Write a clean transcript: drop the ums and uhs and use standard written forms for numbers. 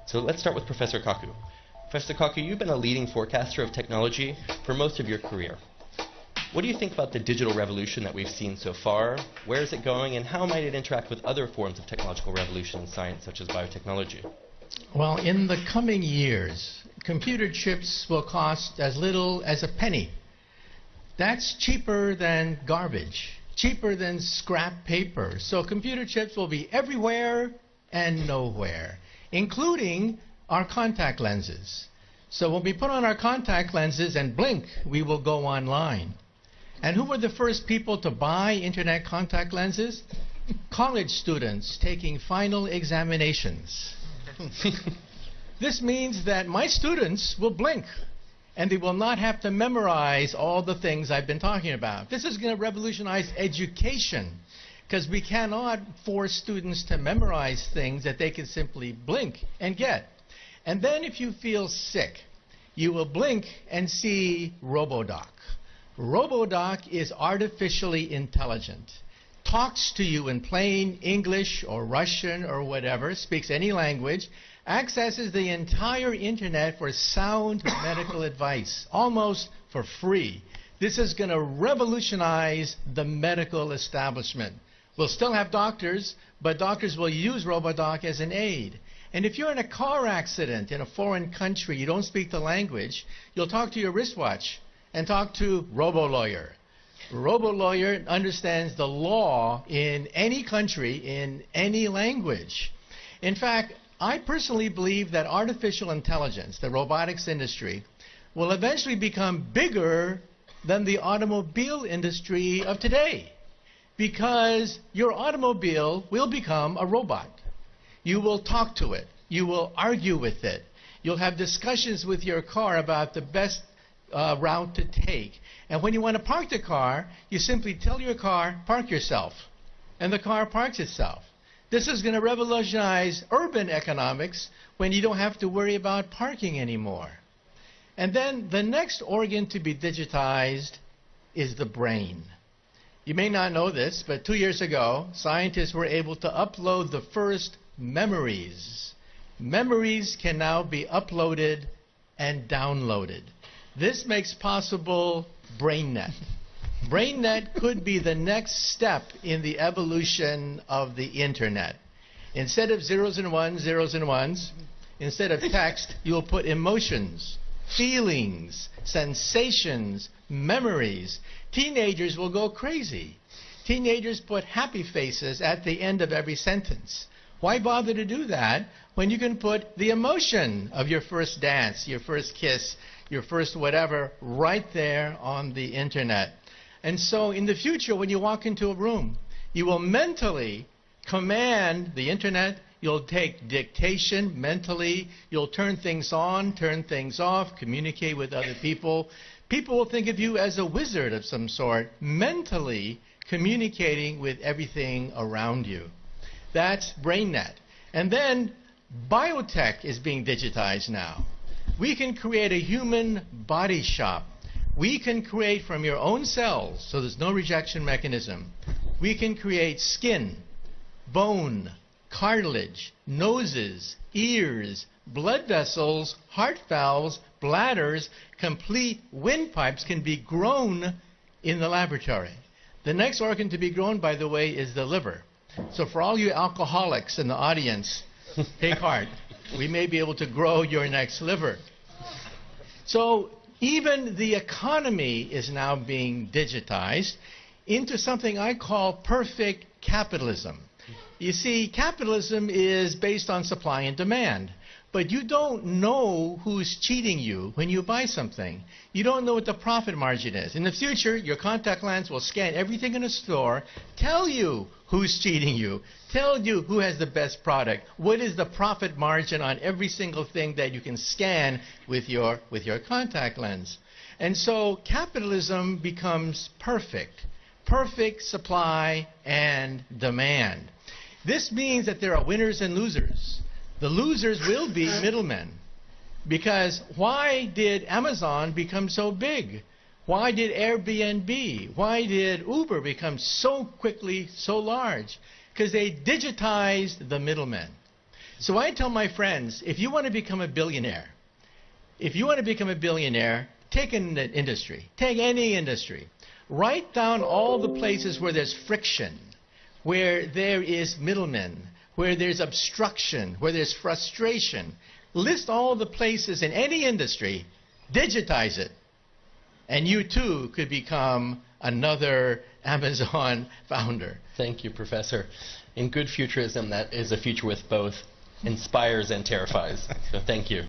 So let's start with Professor Kaku. Professor Kaku, you've been a leading forecaster of technology for most of your career. What do you think about the digital revolution that we've seen so far? Where is it going, and how might it interact with other forms of technological revolution in science, such as biotechnology? Well, in the coming years, computer chips will cost as little as a penny. That's cheaper than garbage, cheaper than scrap paper. So computer chips will be everywhere and nowhere, including our contact lenses. So when we put on our contact lenses and blink, we will go online. And who were the first people to buy internet contact lenses? College students taking final examinations. This means that my students will blink, and they will not have to memorize all the things I've been talking about. This is going to revolutionize education, because we cannot force students to memorize things that they can simply blink and get. And then if you feel sick, you will blink and see RoboDoc. RoboDoc is artificially intelligent, talks to you in plain English or Russian or whatever, speaks any language, accesses the entire internet for sound medical advice, almost for free. This is going to revolutionize the medical establishment. We'll still have doctors, but doctors will use RoboDoc as an aid. And if you're in a car accident in a foreign country, you don't speak the language, you'll talk to your wristwatch and talk to RoboLawyer. RoboLawyer understands the law in any country, in any language. In fact, I personally believe that artificial intelligence, the robotics industry, will eventually become bigger than the automobile industry of today, because your automobile will become a robot. You will talk to it. You will argue with it. You'll have discussions with your car about the best route to take. And when you want to park the car, you simply tell your car, park yourself. And the car parks itself. This is going to revolutionize urban economics when you don't have to worry about parking anymore. And then the next organ to be digitized is the brain. You may not know this, but 2 years ago, scientists were able to upload the first memories. Memories can now be uploaded and downloaded. This makes possible BrainNet. BrainNet could be the next step in the evolution of the internet. Instead of zeros and ones, instead of text, you'll put emotions, feelings, sensations, memories. Teenagers will go crazy. Teenagers put happy faces at the end of every sentence. Why bother to do that when you can put the emotion of your first dance, your first kiss, your first whatever right there on the internet? And so in the future, when you walk into a room, you will mentally command the internet. You'll take dictation mentally. You'll turn things on, turn things off, communicate with other people. People will think of you as a wizard of some sort, mentally communicating with everything around you. That's BrainNet. And then biotech is being digitized now. We can create a human body shop. We can create from your own cells, so there's no rejection mechanism. We can create skin, bone, cartilage, noses, ears, blood vessels, heart valves, bladders. Complete windpipes can be grown in the laboratory. The next organ to be grown, by the way, is the liver. So for all you alcoholics in the audience, take heart. We may be able to grow your next liver. So even the economy is now being digitized into something I call perfect capitalism. You see, capitalism is based on supply and demand. But you don't know who's cheating you when you buy something. You don't know what the profit margin is. In the future, your contact lens will scan everything in a store, tell you who's cheating you, tell you who has the best product, what is the profit margin on every single thing that you can scan with your contact lens. And so capitalism becomes perfect. Perfect supply and demand. This means that there are winners and losers. The losers will be middlemen. Because why did Amazon become so big? Why did Airbnb? Why did Uber become so quickly so large? Because they digitized the middlemen. So I tell my friends, if you want to become a billionaire, take an industry. Take any industry. Write down all the places where there's friction, where there is middlemen, where there's obstruction, where there's frustration. List all the places in any industry, digitize it, and you too could become another Amazon founder. Thank you, Professor. In good futurism, that is a future with both inspires and terrifies. So thank you.